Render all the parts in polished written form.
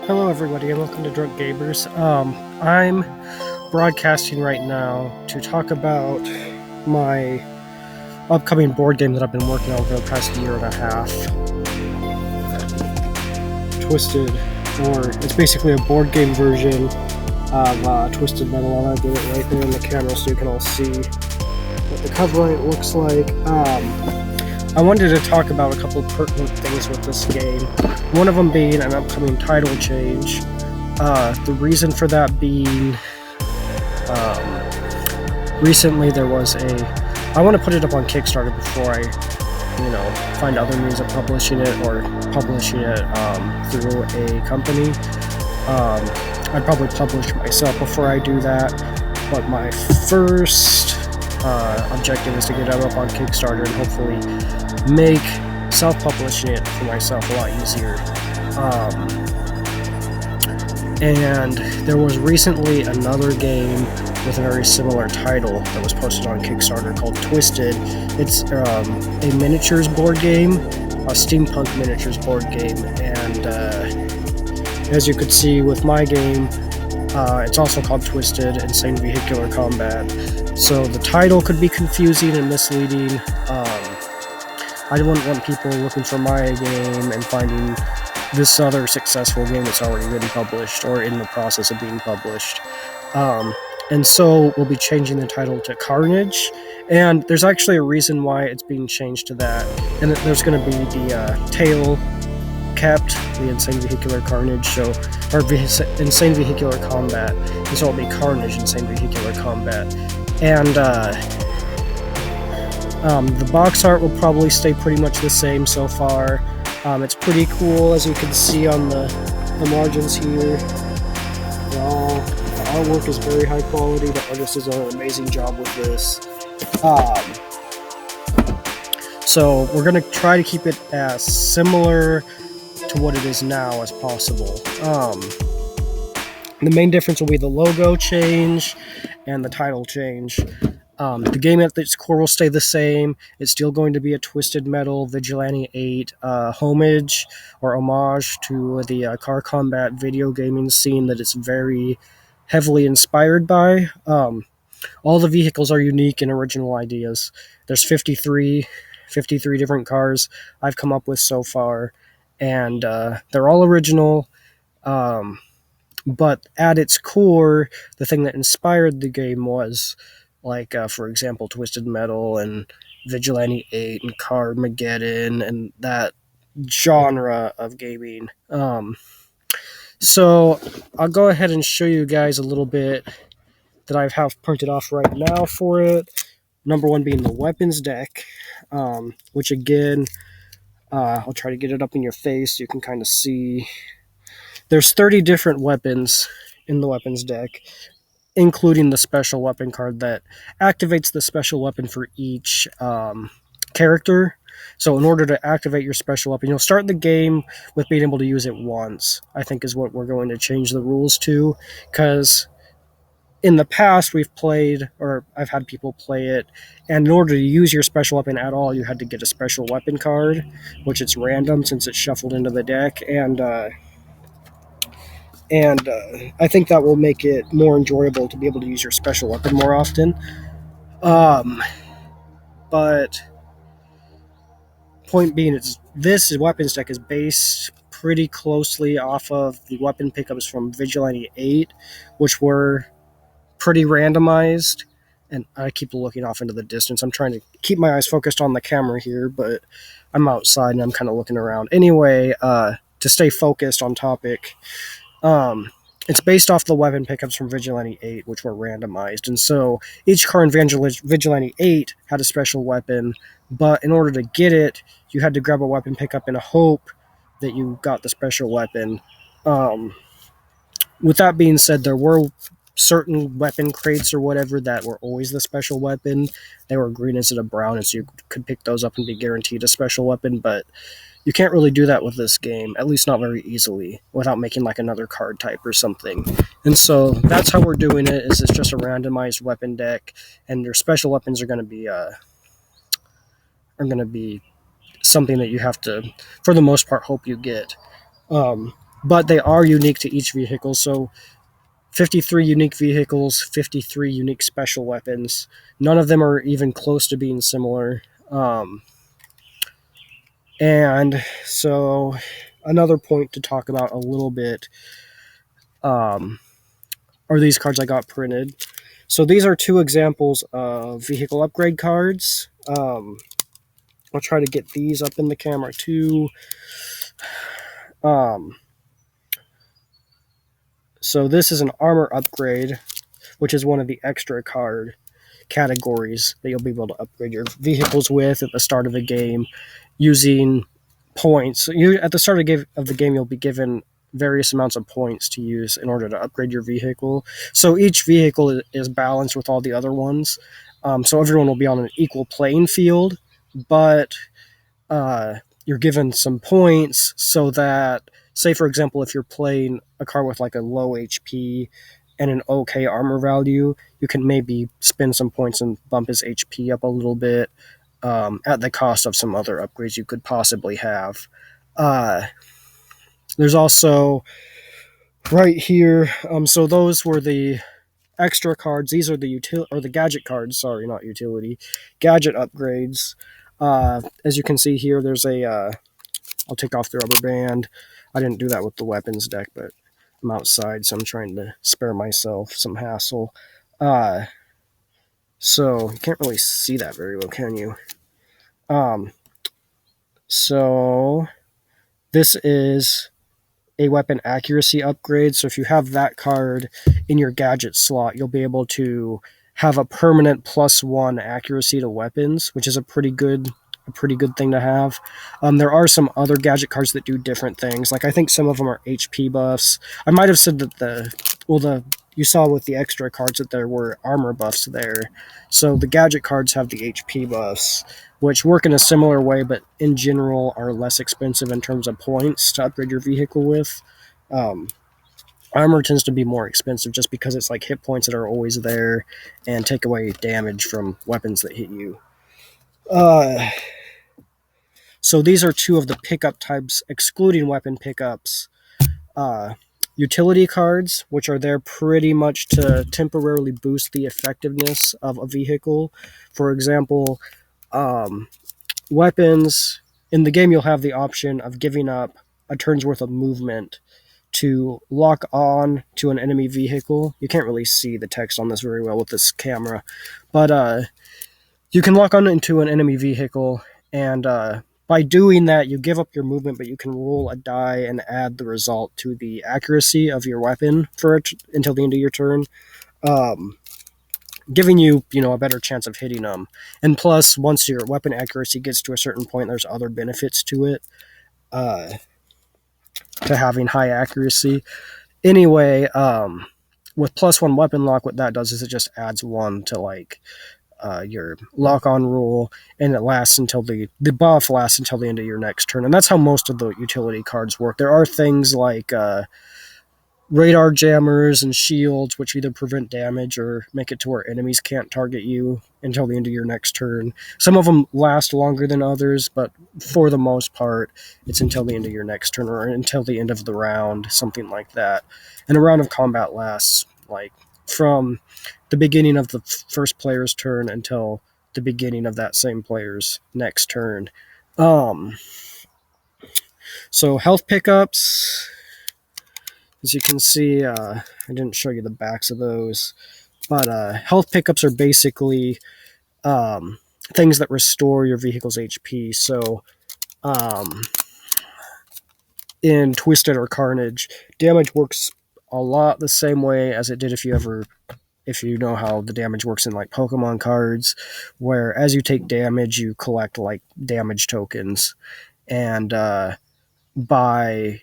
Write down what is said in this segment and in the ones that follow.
Hello, everybody, and welcome to Drunk Gamers. I'm broadcasting right now to talk about my upcoming board game that I've been working on for the past year and a half. Twisted, or it's basically a board game version of Twisted Metal. I'm gonna get it right there in the camera so you can all see what the cover art looks like. I wanted to talk about a couple pertinent things with this game. One of them being an upcoming title change. The reason for that being, recently there was I want to put it up on Kickstarter before I, find other means of publishing it or publishing it through a company. I'd probably publish myself before I do that, but my first objective is to get it up on Kickstarter and hopefully make self-publishing it for myself a lot easier. And there was recently another game with a very similar title that was posted on Kickstarter called Twisted. It's a miniatures board game, a steampunk miniatures board game, and as you could see with my game, it's also called Twisted Insane Vehicular Combat. So the title could be confusing and misleading. I wouldn't want people looking for my game and finding this other successful game that's already been published or in the process of being published. And so we'll be changing the title to Carnage, and there's actually a reason why it's being changed to that, and there's going to be the tail kept, the Insane Vehicular Carnage, or Insane Vehicular Combat, and so it'll be Carnage Insane Vehicular Combat. And the box art will probably stay pretty much the same so far. It's pretty cool, as you can see on the margins here. The artwork is very high quality. The artist has done an amazing job with this. So we're going to try to keep it as similar to what it is now as possible. The main difference will be the logo change and the title change. The game at its core will stay the same. It's still going to be a Twisted Metal Vigilante 8 homage to the car combat video gaming scene that it's very heavily inspired by. All the vehicles are unique and original ideas. There's 53 different cars I've come up with so far, and they're all original. But at its core, the thing that inspired the game was, for example, Twisted Metal and Vigilante 8 and Carmageddon and that genre of gaming. So I'll go ahead and show you guys a little bit that I have printed off right now for it. Number one being the weapons deck, which again, I'll try to get it up in your face so you can kind of see. There's 30 different weapons in the weapons deck, including the special weapon card that activates the special weapon for each character. So in order to activate your special weapon, you'll start the game with being able to use it once, I think is what we're going to change the rules to, because in the past we've played, or I've had people play it, and in order to use your special weapon at all, you had to get a special weapon card, which it's random since it's shuffled into the deck, and I think that will make it more enjoyable to be able to use your special weapon more often. But point being, this weapons deck is based pretty closely off of the weapon pickups from Vigilante 8, which were pretty randomized. And I keep looking off into the distance. I'm trying to keep my eyes focused on the camera here, but I'm outside and I'm kind of looking around. Anyway, to stay focused on topic, it's based off the weapon pickups from Vigilante 8, which were randomized. And so each car in Vigilante 8 had a special weapon, but in order to get it, you had to grab a weapon pickup in a hope that you got the special weapon. With that being said, there were certain weapon crates or whatever that were always the special weapon. They were green instead of brown, and so you could pick those up and be guaranteed a special weapon, but you can't really do that with this game, at least not very easily, without making another card type or something. And so that's how we're doing it. It's just a randomized weapon deck, and your special weapons are going to be something that you have to, for the most part, hope you get. but they are unique to each vehicle. So 53 unique vehicles, 53 unique special weapons. None of them are even close to being similar. And so, another point to talk about a little bit are these cards I got printed. So, these are two examples of vehicle upgrade cards. I'll try to get these up in the camera too. So, this is an armor upgrade, which is one of the extra card categories that you'll be able to upgrade your vehicles with at the start of the game using points. At the start of the game, you'll be given various amounts of points to use in order to upgrade your vehicle. So each vehicle is balanced with all the other ones. So everyone will be on an equal playing field, but you're given some points so that, say, for example, if you're playing a car with like a low HP and an okay armor value, you can maybe spend some points and bump his HP up a little bit at the cost of some other upgrades you could possibly have. There's also right here. So those were the extra cards. These are the the gadget cards. Sorry, not utility. Gadget upgrades. As you can see here, there's a. I'll take off the rubber band. I didn't do that with the weapons deck, but I'm outside, so I'm trying to spare myself some hassle. So you can't really see that very well, can you? So this is a weapon accuracy upgrade. So if you have that card in your gadget slot, you'll be able to have a permanent +1 accuracy to weapons, which is a pretty good thing to have. There are some other gadget cards that do different things. Like I think some of them are HP buffs. I might have said that you saw with the extra cards that there were armor buffs there. So the gadget cards have the HP buffs, which work in a similar way, but in general are less expensive in terms of points to upgrade your vehicle with. Armor tends to be more expensive just because it's like hit points that are always there and take away damage from weapons that hit you. So these are two of the pickup types, excluding weapon pickups. Utility cards, which are there pretty much to temporarily boost the effectiveness of a vehicle. For example, weapons. In the game, you'll have the option of giving up a turn's worth of movement to lock on to an enemy vehicle. You can't really see the text on this very well with this camera, but you can lock on into an enemy vehicle, and by doing that, you give up your movement, but you can roll a die and add the result to the accuracy of your weapon until the end of your turn, giving you a better chance of hitting them. And plus, once your weapon accuracy gets to a certain point, there's other benefits to it, to having high accuracy. Anyway, with +1 weapon lock, what that does is it just adds 1 to your lock-on rule, and it lasts until the buff lasts until the end of your next turn. And that's how most of the utility cards work. There are things like radar jammers and shields, which either prevent damage or make it to where enemies can't target you until the end of your next turn. Some of them last longer than others, but for the most part, it's until the end of your next turn or until the end of the round, something like that. And a round of combat lasts from the beginning of the first player's turn until the beginning of that same player's next turn. So health pickups, as you can see, I didn't show you the backs of those, but health pickups are basically things that restore your vehicle's HP. So in Twisted or Carnage, damage works a lot the same way as it did if you know how the damage works in like Pokemon cards, where as you take damage, you collect like damage tokens. And by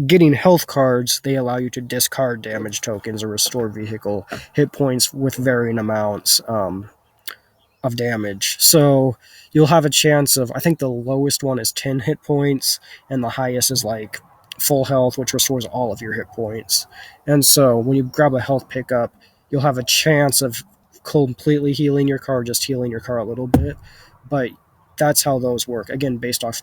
getting health cards, they allow you to discard damage tokens or restore vehicle hit points with varying amounts of damage. So you'll have a chance of, I think the lowest one is 10 hit points, and the highest is like full health, which restores all of your hit points. And so when you grab a health pickup, you'll have a chance of completely healing your car, just healing your car a little bit. But that's how those work. Again, based off